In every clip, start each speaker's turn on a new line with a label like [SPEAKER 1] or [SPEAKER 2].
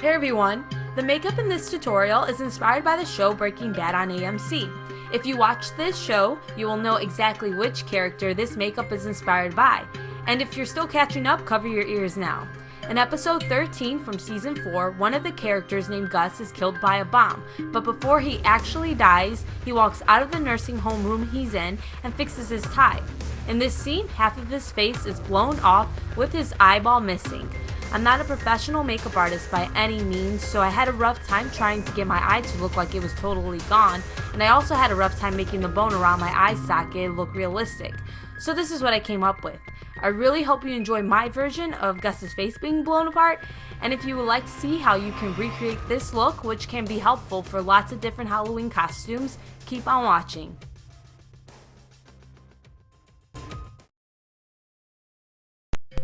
[SPEAKER 1] Hey everyone, the makeup in this tutorial is inspired by the show Breaking Bad on AMC. If you watch this show, you will know exactly which character this makeup is inspired by. And if you're still catching up, cover your ears now. In episode 13 from season 4, one of the characters named Gus is killed by a bomb, but before he actually dies, he walks out of the nursing home room he's in and fixes his tie. In this scene, half of his face is blown off with his eyeball missing. I'm not a professional makeup artist by any means, so I had a rough time trying to get my eye to look like it was totally gone, and I also had a rough time making the bone around my eye socket look realistic. So this is what I came up with. I really hope you enjoy my version of Gus's face being blown apart, and if you would like to see how you can recreate this look, which can be helpful for lots of different Halloween costumes, keep on watching.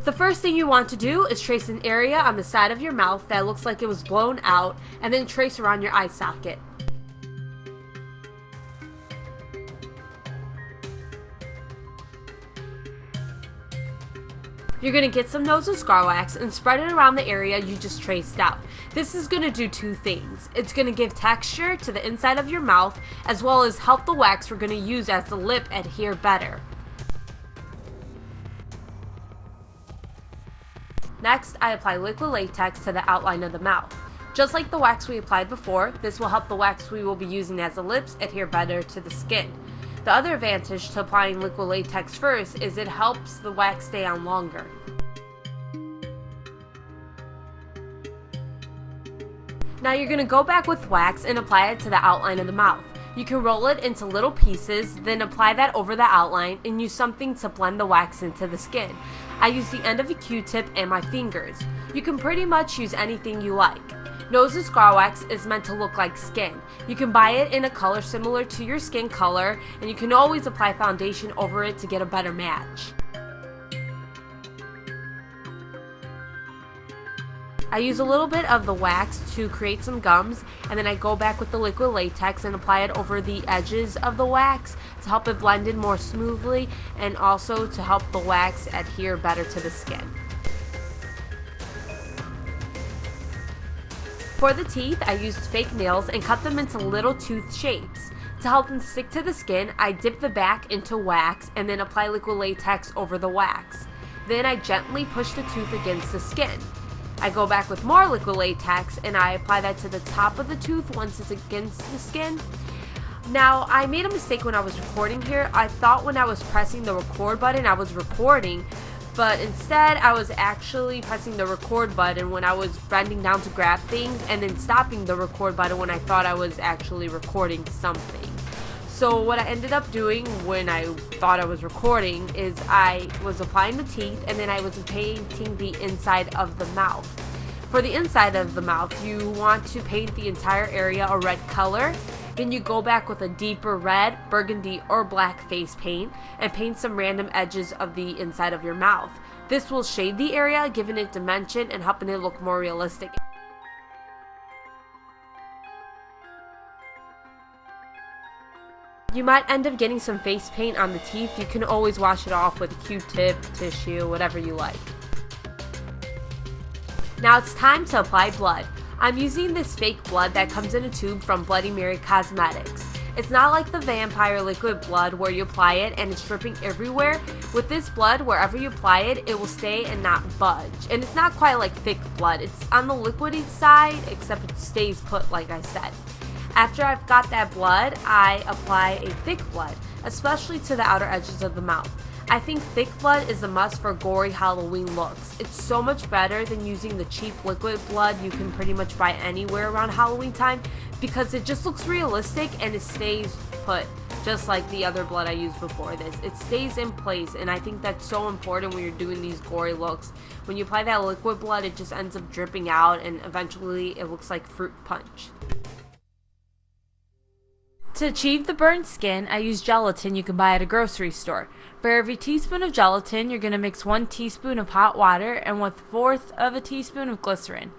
[SPEAKER 1] The first thing you want to do is trace an area on the side of your mouth that looks like it was blown out, and then trace around your eye socket. You're going to get some nose and scar wax and spread it around the area you just traced out. This is going to do two things. It's going to give texture to the inside of your mouth, as well as help the wax we're going to use as the lip adhere better. Next, I apply liquid latex to the outline of the mouth. Just like the wax we applied before, this will help the wax we will be using as the lips adhere better to the skin. The other advantage to applying liquid latex first is it helps the wax stay on longer. Now you're going to go back with wax and apply it to the outline of the mouth. You can roll it into little pieces, then apply that over the outline and use something to blend the wax into the skin. I use the end of a Q-tip and my fingers. You can pretty much use anything you like. Nose and scar wax is meant to look like skin. You can buy it in a color similar to your skin color, and you can always apply foundation over it to get a better match. I use a little bit of the wax to create some gums, and then I go back with the liquid latex and apply it over the edges of the wax to help it blend in more smoothly and also to help the wax adhere better to the skin. For the teeth, I used fake nails and cut them into little tooth shapes. To help them stick to the skin, I dip the back into wax and then apply liquid latex over the wax. Then I gently push the tooth against the skin. I go back with more liquid latex and I apply that to the top of the tooth once it's against the skin. Now, I made a mistake when I was recording here. I thought when I was pressing the record button I was recording, but instead I was actually pressing the record button when I was bending down to grab things and then stopping the record button when I thought I was actually recording something. So what I ended up doing when I thought I was recording is I was applying the teeth and then I was painting the inside of the mouth. For the inside of the mouth, you want to paint the entire area a red color. Then you go back with a deeper red, burgundy, or black face paint and paint some random edges of the inside of your mouth. This will shade the area, giving it dimension and helping it look more realistic. You might end up getting some face paint on the teeth. You can always wash it off with a Q-tip, tissue, whatever you like. Now it's time to apply blood. I'm using this fake blood that comes in a tube from Bloody Mary Cosmetics. It's not like the vampire liquid blood where you apply it and it's dripping everywhere. With this blood, wherever you apply it, it will stay and not budge. And it's not quite like thick blood. It's on the liquidy side, except it stays put like I said. After I've got that blood, I apply a thick blood, especially to the outer edges of the mouth. I think thick blood is a must for gory Halloween looks. It's so much better than using the cheap liquid blood you can pretty much buy anywhere around Halloween time because it just looks realistic and it stays put, just like the other blood I used before this. It stays in place, and I think that's so important when you're doing these gory looks. When you apply that liquid blood, it just ends up dripping out and eventually it looks like fruit punch. To achieve the burned skin, I use gelatin you can buy at a grocery store. For every teaspoon of gelatin, you're going to mix 1 teaspoon of hot water and 1/4 of a teaspoon of glycerin.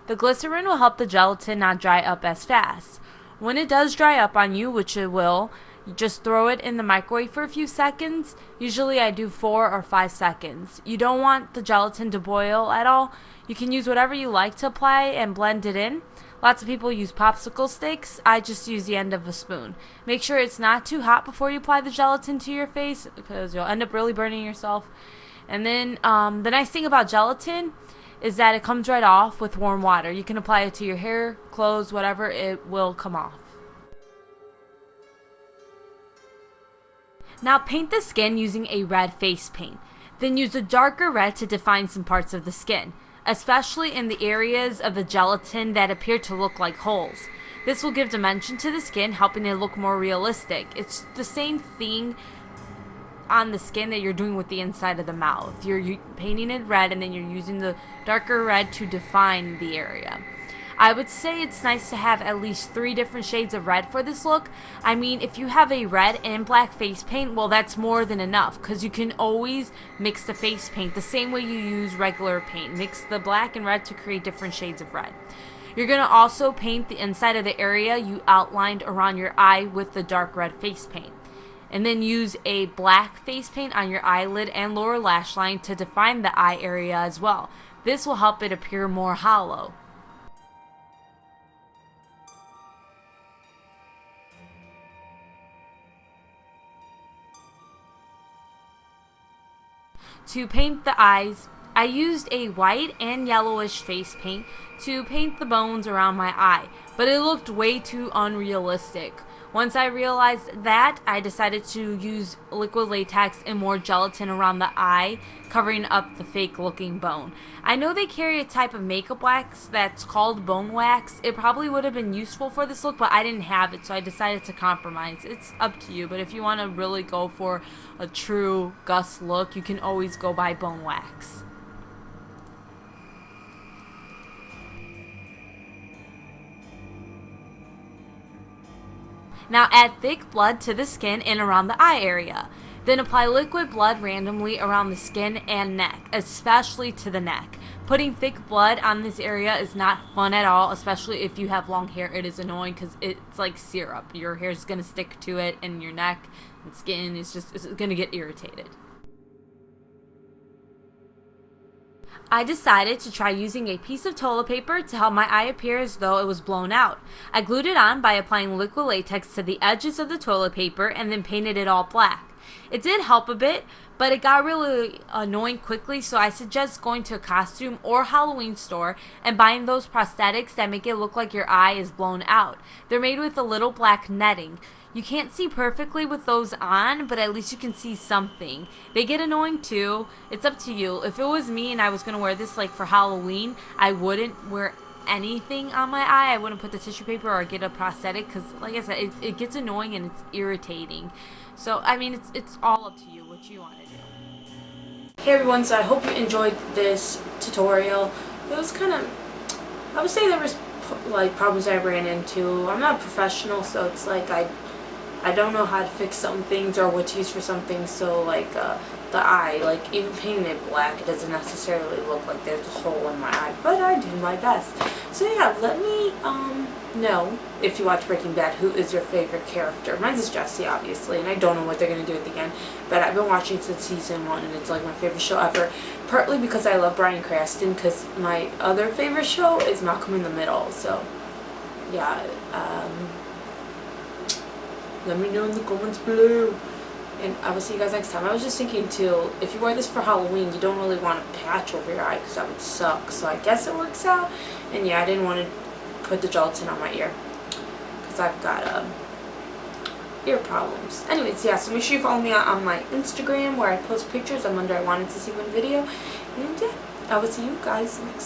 [SPEAKER 1] The glycerin will help the gelatin not dry up as fast. When it does dry up on you, which it will,
[SPEAKER 2] You just throw it in the microwave for a few seconds. Usually I do 4 or 5 seconds. You don't want the gelatin to boil at all. You can use whatever you like to apply and blend it in. Lots of people use popsicle sticks. I just use the end of a spoon. Make sure it's not too hot before you apply the gelatin to your face because you'll end up really burning yourself. And then the nice thing about gelatin is that it comes right off with warm water. You can apply it to your hair, clothes, whatever, it will come off. Now paint the skin using a red face paint. Then use a darker red to define some parts of the skin, especially in the areas of the gelatin that appear to look like holes. This will give dimension to the skin, helping it look more realistic. It's the same thing on the skin that you're doing with the inside of the mouth. You're painting it red and then you're using the darker red to define the area. I would say it's nice to have at least 3 different shades of red for this look. I mean, if you have a red and black face paint, well, that's more than enough because you can always mix the face paint the same way you use regular paint. Mix the black and red to create different shades of red. You're going to also paint the inside of the area you outlined around your eye with the dark red face paint. And then use a black face paint on your eyelid and lower lash line to define the eye area as well. This will help it appear more hollow. To paint the eyes, I used a white and yellowish face paint to paint the bones around my eye, but it looked way too unrealistic. Once I realized that, I decided to use liquid latex and more gelatin around the eye, covering up the fake looking bone. I know they carry a type of makeup wax that's called bone wax. It probably would have been useful for this look, but I didn't have it, so I decided to compromise. It's up to you, but if you want to really go for a true Gus look, you can always go buy bone wax. Now add thick blood to the skin and around the eye area. Then apply liquid blood randomly around the skin and neck, especially to the neck. Putting thick blood on this area is not fun at all, especially if you have long hair. It is annoying because it's like syrup. Your hair is going to stick to it, and your neck and skin is going to get irritated. I decided to try using a piece of toilet paper to help my eye appear as though it was blown out. I glued it on by applying liquid latex to the edges of the toilet paper and then painted it all black. It did help a bit, but it got really annoying quickly, so I suggest going to a costume or Halloween store and buying those prosthetics that make it look like your eye is blown out. They're made with a little black netting. You can't see perfectly with those on, but at least you can see something. They get annoying too. It's up to you. If it was me and I was going to wear this like for Halloween, I wouldn't wear anything on my eye. I wouldn't put the tissue paper or get a prosthetic because, like I said, it gets annoying and it's irritating. So, I mean, it's all up to you what you want to do.
[SPEAKER 3] Hey everyone, so I hope you enjoyed this tutorial. It was kind of, I would say there was like problems I ran into. I'm not a professional, so it's like I don't know how to fix some things or what to use for some things, so like the eye, like even painting it black, it doesn't necessarily look like there's a hole in my eye, but I did my best. So yeah, let me know if you watch Breaking Bad, who is your favorite character. Mine is Jesse, obviously, and I don't know what they're going to do at the end, but I've been watching since season 1 and it's like my favorite show ever, partly because I love Bryan Cranston, because my other favorite show is Malcolm in the Middle. So yeah, let me know in the comments below. And I will see you guys next time. I was just thinking too, if you wear this for Halloween, you don't really want a patch over your eye because that would suck. So I guess it works out. And yeah, I didn't want to put the gelatin on my ear because I've got ear problems. Anyways, yeah, so make sure you follow me on my Instagram where I post pictures. I'm under I wanted to see one video. And yeah, I will see you guys next time.